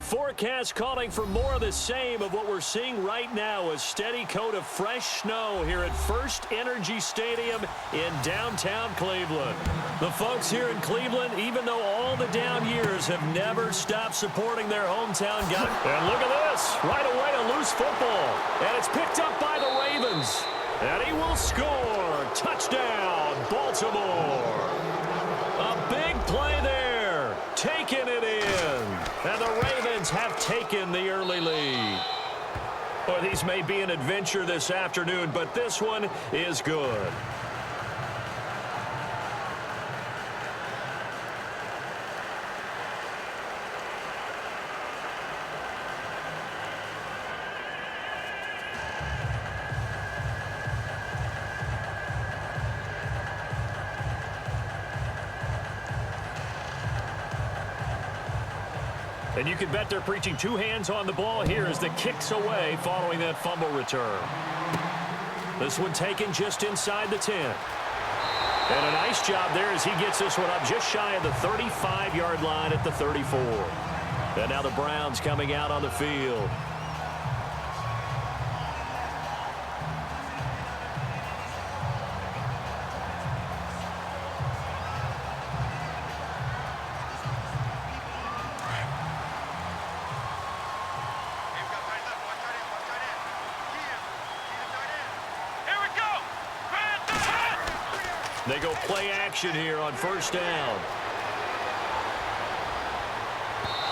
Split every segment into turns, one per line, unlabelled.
forecast calling for more of the same of what we're seeing right now, a steady coat of fresh snow here at First Energy Stadium in downtown Cleveland. The folks here in Cleveland, even though all the down years, have never stopped supporting their hometown guy. And look at this, right away a loose football, and it's picked up by the Ravens. And he will score. Touchdown, Baltimore. A big play there, taking it in. And the Ravens have taken the early lead. Well, these may be an adventure this afternoon, but this one is good. And you can bet they're preaching two hands on the ball here as the kick's away following that fumble return. This one taken just inside the 10. And a nice job there as he gets this one up just shy of the 35-yard line at the 34. And now the Browns coming out on the field. They go play action here on first down.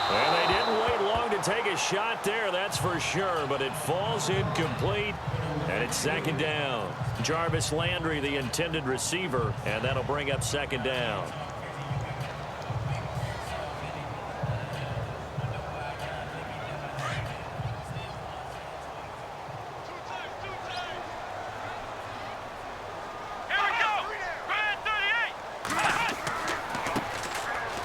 And they didn't wait long to take a shot there, that's for sure, but it falls incomplete, and it's second down. Jarvis Landry, the intended receiver, and that'll bring up second down.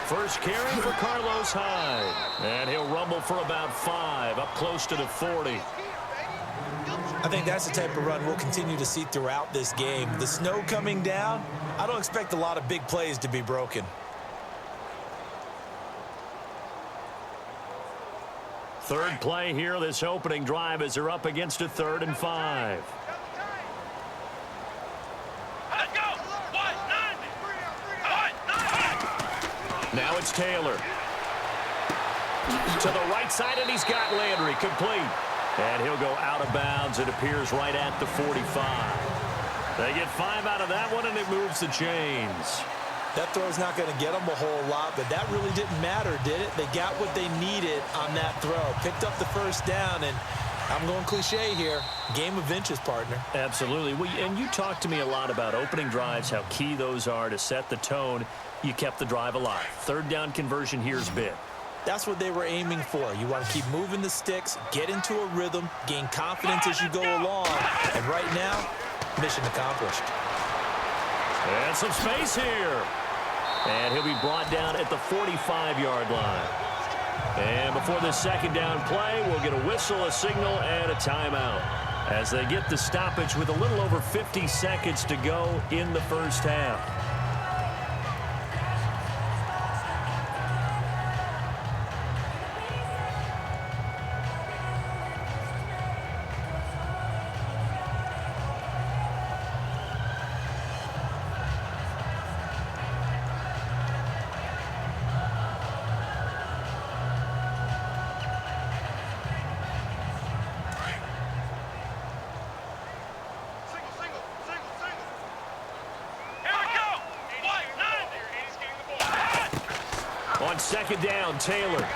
First carry for Carlos Hyde. And he'll rumble for about 5, up close to the 40.
I think that's the type of run we'll continue to see throughout this game. The snow coming down, I don't expect a lot of big plays to be broken.
Third play here, this opening drive, as they're up against a 3rd and 5. Now it's Taylor. To the right side, and he's got Landry complete. And he'll go out of bounds. It appears right at the 45. They get 5 out of that one, and it moves the chains.
That throw's not going to get them a whole lot, but that really didn't matter, did it? They got what they needed on that throw. Picked up the first down, and I'm going cliche here. Game of inches, partner.
Absolutely. And you talked to me a lot about opening drives, how key those are to set the tone. You kept the drive alive. Third down conversion here's big.
That's what they were aiming for. You want to keep moving the sticks, get into a rhythm, gain confidence as you go along. And right now, mission accomplished.
And some space here. And he'll be brought down at the 45-yard line. And before this second down play, we'll get a whistle, a signal, and a timeout as they get the stoppage with a little over 50 seconds to go in the first half. On second down, Taylor.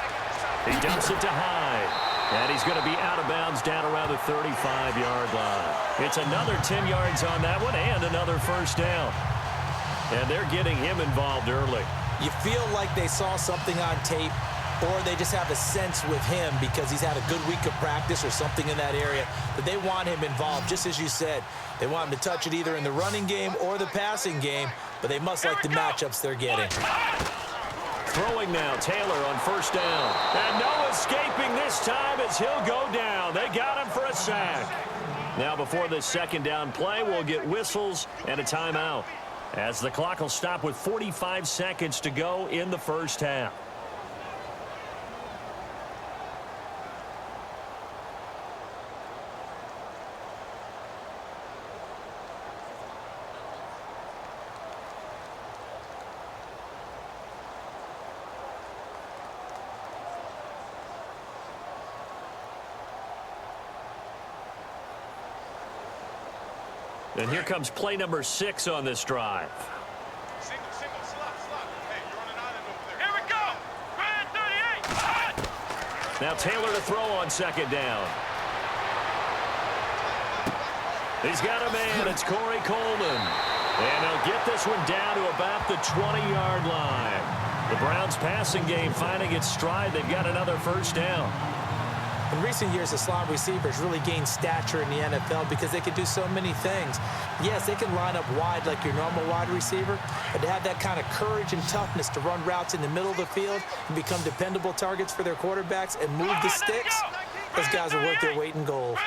He dumps it to Hyde. And he's going to be out of bounds down around the 35-yard line. It's another 10 yards on that one and another first down. And they're getting him involved early.
You feel like they saw something on tape, or they just have a sense with him because he's had a good week of practice or something in that area that they want him involved. Just as you said, they want him to touch it either in the running game or the passing game, but they must like the matchups they're getting.
Throwing now, Taylor on first down. And no escaping this time as he'll go down. They got him for a sack. Now before this second down play, we'll get whistles and a timeout, as the clock will stop with 45 seconds to go in the first half. And here comes play number 6 on this drive.
Single, slot. Hey, you're on an island over there. Here we go. Grand 38. Hot.
Now Taylor to throw on second down. He's got a man. It's Corey Coleman. And he'll get this one down to about the 20-yard line. The Browns passing game finding its stride. They've got another first down.
In recent years, the slot receivers really gained stature in the NFL because they can do so many things. Yes, they can line up wide like your normal wide receiver, but to have that kind of courage and toughness to run routes in the middle of the field and become dependable targets for their quarterbacks and move the sticks, those guys are worth their weight in gold.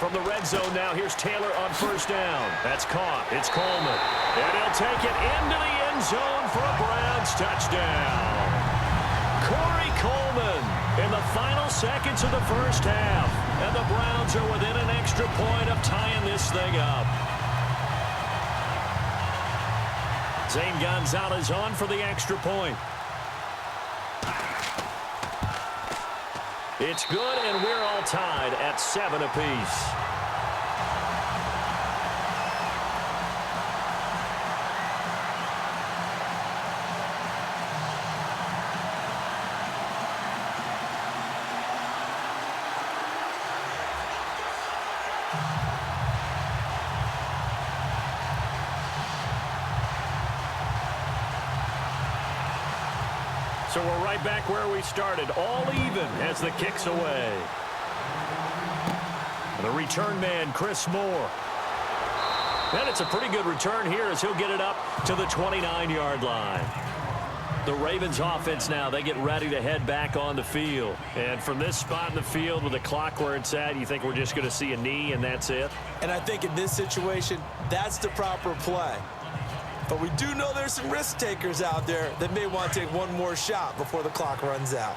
From the red zone now, here's Taylor on first down. That's caught. It's Coleman. And he'll take it into the end zone for a Browns touchdown. Corey Coleman in the final seconds of the first half. And the Browns are within an extra point of tying this thing up. Zane Gonzalez on for the extra point. It's good, and we're all tied at 7 apiece. So we're right back where we started, all even as the kick's away. The return man, Chris Moore. And it's a pretty good return here as he'll get it up to the 29-yard line. The Ravens offense now, they get ready to head back on the field. And from this spot in the field with the clock where it's at, you think we're just going to see a knee and that's it?
And I think in this situation, that's the proper play. But we do know there's some risk takers out there that may want to take one more shot before the clock runs out.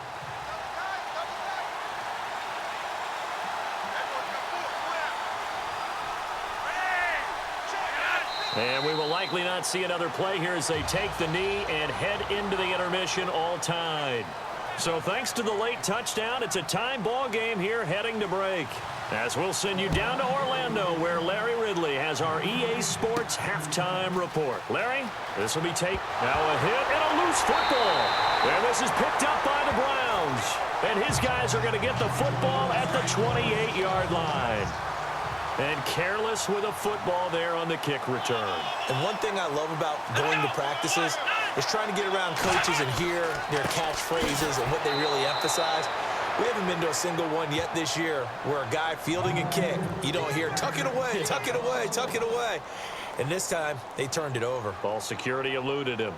And we will likely not see another play here as they take the knee and head into the intermission all tied. So thanks to the late touchdown, it's a time ball game here heading to break. As we'll send you down to Orlando where Larry Ridley has our EA Sports halftime report. Larry, this will be taped. Now a hit and a loose football. And this is picked up by the Browns. And his guys are going to get the football at the 28-yard line. And careless with a football there on the kick return.
And one thing I love about going to practices is trying to get around coaches and hear their catchphrases and what they really emphasize. We haven't been to a single one yet this year where a guy fielding a kick, you don't hear, tuck it away, tuck it away, tuck it away. And this time, they turned it over.
Ball security eluded him.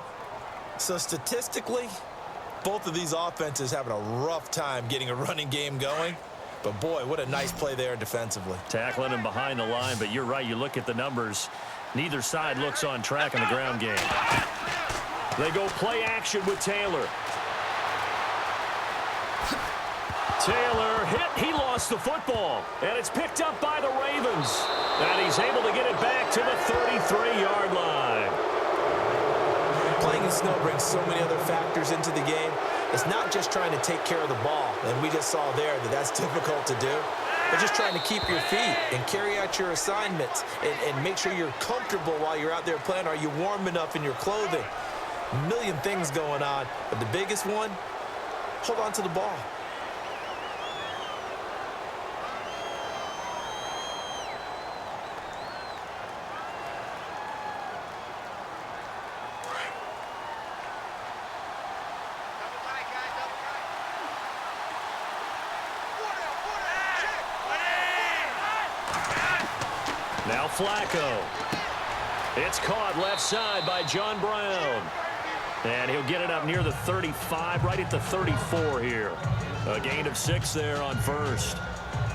So statistically, both of these offenses having a rough time getting a running game going. But, boy, what a nice play there defensively.
Tackling him behind the line, but you're right. You look at the numbers. Neither side looks on track in the ground game. They go play action with Taylor. Taylor hit. He lost the football. And it's picked up by the Ravens. And he's able to get it back to the 33-yard line.
Playing in snow brings so many other factors into the game. It's not just trying to take care of the ball, and we just saw there that that's difficult to do, but just trying to keep your feet and carry out your assignments and make sure you're comfortable while you're out there playing. Are you warm enough in your clothing? A million things going on, but the biggest one, hold on to the ball.
Now Flacco. It's caught left side by John Brown. And he'll get it up near the 35, right at the 34 here. A gain of 6 there on first.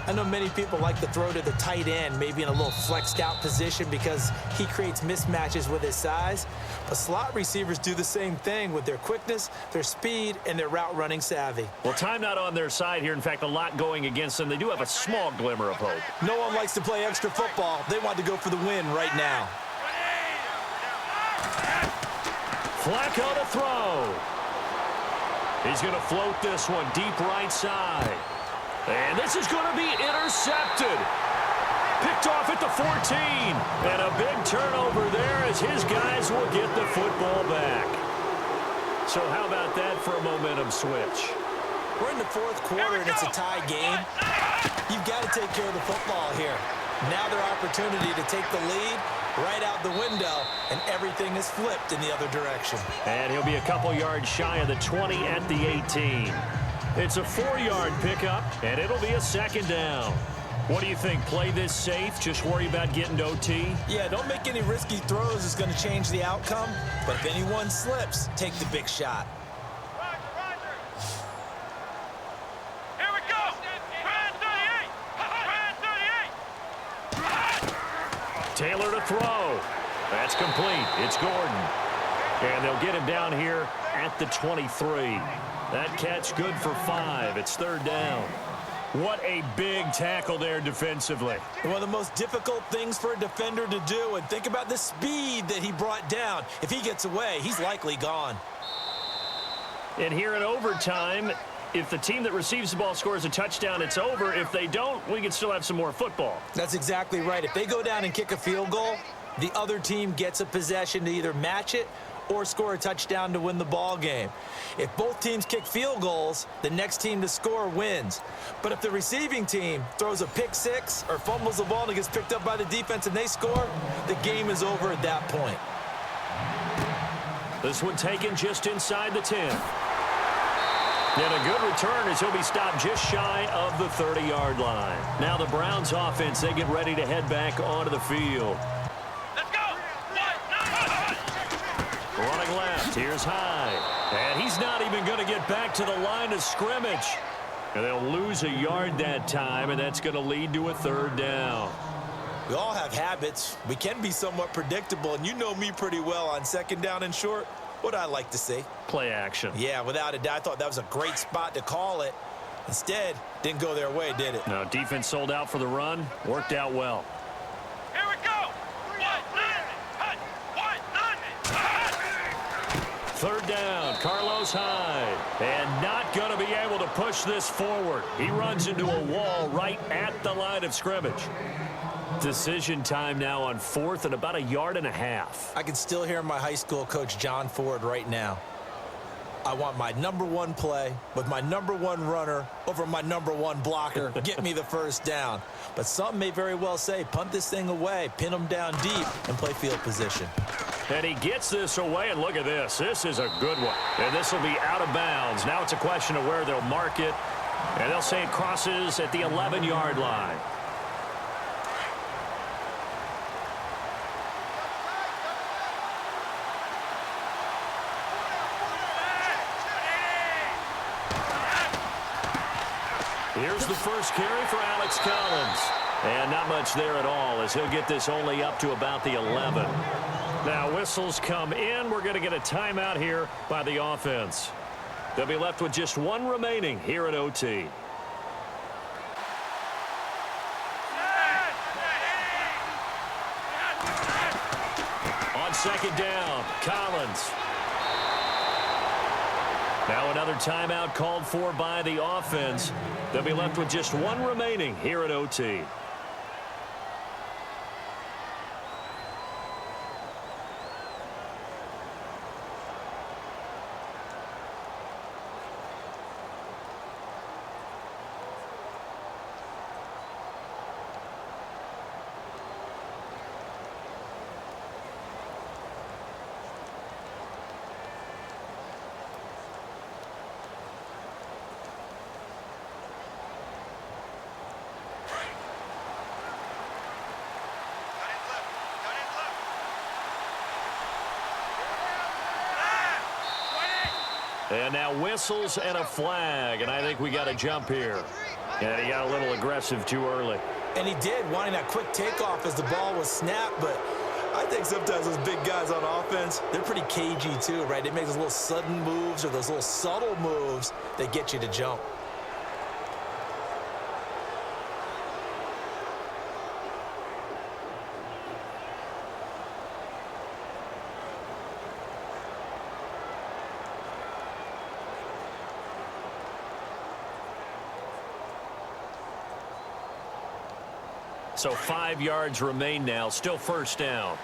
I know many people like to throw to the tight end, maybe in a little flexed out position because he creates mismatches with his size. But slot receivers do the same thing with their quickness, their speed, and their route running savvy.
Well, time not on their side here. In fact, a lot going against them. They do have a small glimmer of hope.
No one likes to play extra football. They want to go for the win right now.
Flacco to throw. He's going to float this one deep right side. And this is going to be intercepted. Picked off at the 14. And a big turnover there as his guys will get the football back. So how about that for a momentum switch?
We're in the fourth quarter and it's a tie game. You've got to take care of the football here. Now their opportunity to take the lead right out the window, and everything is flipped in the other direction.
And he'll be a couple yards shy of the 20 at the 18. It's a 4-yard pickup, and it'll be a second down. What do you think? Play this safe? Just worry about getting to OT?
Yeah, don't make any risky throws. It's going to change the outcome. But if anyone slips, take the big shot.
Here we go. Brand 38. Brand 38.
Taylor to throw. That's complete. It's Gordon. And they'll get him down here at the 23. That catch good for 5. It's third down. What a big tackle there defensively.
One of the most difficult things for a defender to do, and think about the speed that he brought down. If he gets away, he's likely gone.
And here in overtime, if the team that receives the ball scores a touchdown, it's over. If they don't, we can still have some more football.
That's exactly right. If they go down and kick a field goal, the other team gets a possession to either match it or score a touchdown to win the ball game. If both teams kick field goals, the next team to score wins. But if the receiving team throws a pick six or fumbles the ball and it gets picked up by the defense and they score, the game is over at that point.
This one taken just inside the 10. And a good return as he'll be stopped just shy of the 30-yard line. Now the Browns offense, they get ready to head back onto the field. Running left, here's Hyde. And he's not even going to get back to the line of scrimmage. And they'll lose a yard that time, and that's going to lead to a third down.
We all have habits. We can be somewhat predictable, and you know me pretty well on second down and short. What I like to see?
Play action.
Yeah, without a doubt. I thought that was a great spot to call it. Instead, didn't go their way, did it?
No, defense sold out for the run. Worked out well.
Here we go.
Third down, Carlos Hyde. And not going to be able to push this forward. He runs into a wall right at the line of scrimmage. Decision time now on 4th and about 1.5 yards.
I can still hear my high school coach, John Ford, right now. I want my #1 play with my #1 runner over my #1 blocker. Get me the first down. But some may very well say, punt this thing away, pin them down deep, and play field position.
And he gets this away, and look at this. This is a good one. And this will be out of bounds. Now it's a question of where they'll mark it. And they'll say it crosses at the 11-yard line. Here's the first carry for Alex Collins. And not much there at all as he'll get this only up to about the 11. Now whistles come in. We're going to get a timeout here by the offense. They'll be left with just one remaining here at OT. On second down, Collins. Now another timeout called for by the offense. They'll be left with just one remaining here at OT. And now whistles and a flag, and I think we got a jump here. And he got a little aggressive too early.
And he did, wanting that quick takeoff as the ball was snapped, but I think sometimes those big guys on offense, they're pretty cagey too, right? They make those little sudden moves or those little subtle moves that get you to jump.
So 5 yards remain now. Still first down.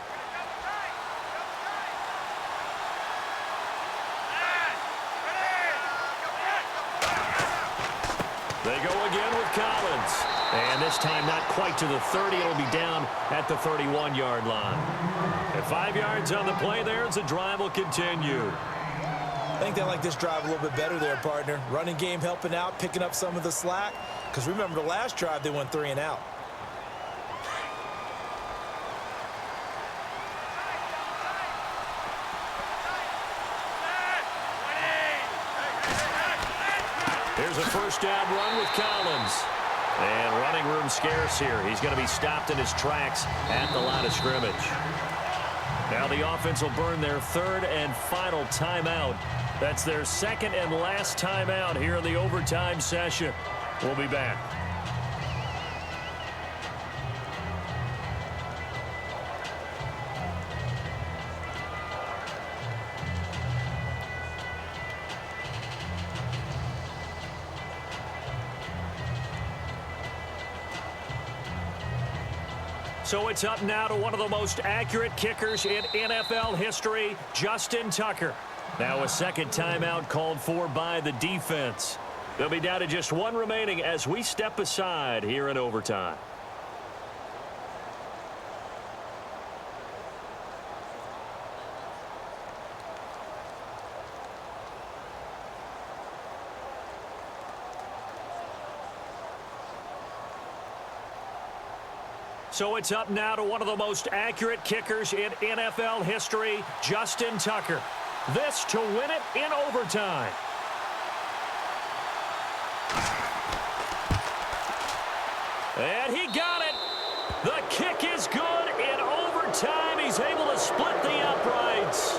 They go again with Collins. And this time not quite to the 30. It'll be down at the 31-yard line. And 5 yards on the play there as the drive will continue.
I think they like this drive a little bit better there, partner. Running game helping out, picking up some of the slack. Because remember the last drive, they went 3 and out.
Here's a first down run with Collins. And running room scarce here. He's going to be stopped in his tracks at the line of scrimmage. Now the offense will burn their third and final timeout. That's their second and last timeout here in the overtime session. We'll be back. So it's up now to one of the most accurate kickers in NFL history, Justin Tucker. Now a second timeout called for by the defense. They'll be down to just one remaining as we step aside here in overtime. So it's up now to one of the most accurate kickers in NFL history, Justin Tucker. This to win it in overtime. And he got it. The kick is good in overtime. He's able to split the uprights.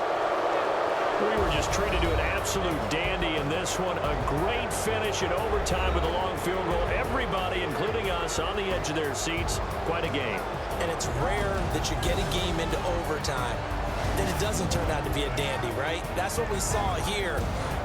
We were just treated to an absolute dandy in this one. A great finish in overtime with a long field goal. Everybody, including us, on the edge of their seats. Quite a game.
And it's rare that you get a game into overtime, then it doesn't turn out to be a dandy, right? That's what we saw here.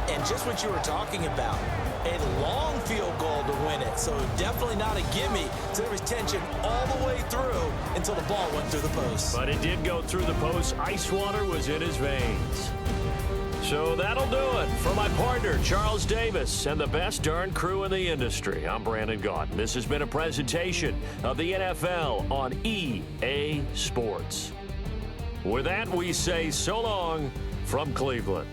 And just what you were talking about, a long field goal to win it. So definitely not a gimme. So there was tension all the way through until the ball went through the post.
But it did go through the post. Ice water was in his veins. So that'll do it. For my partner, Charles Davis, and the best darn crew in the industry, I'm Brandon Gaunt. This has been a presentation of the NFL on EA Sports. With that, we say so long from Cleveland.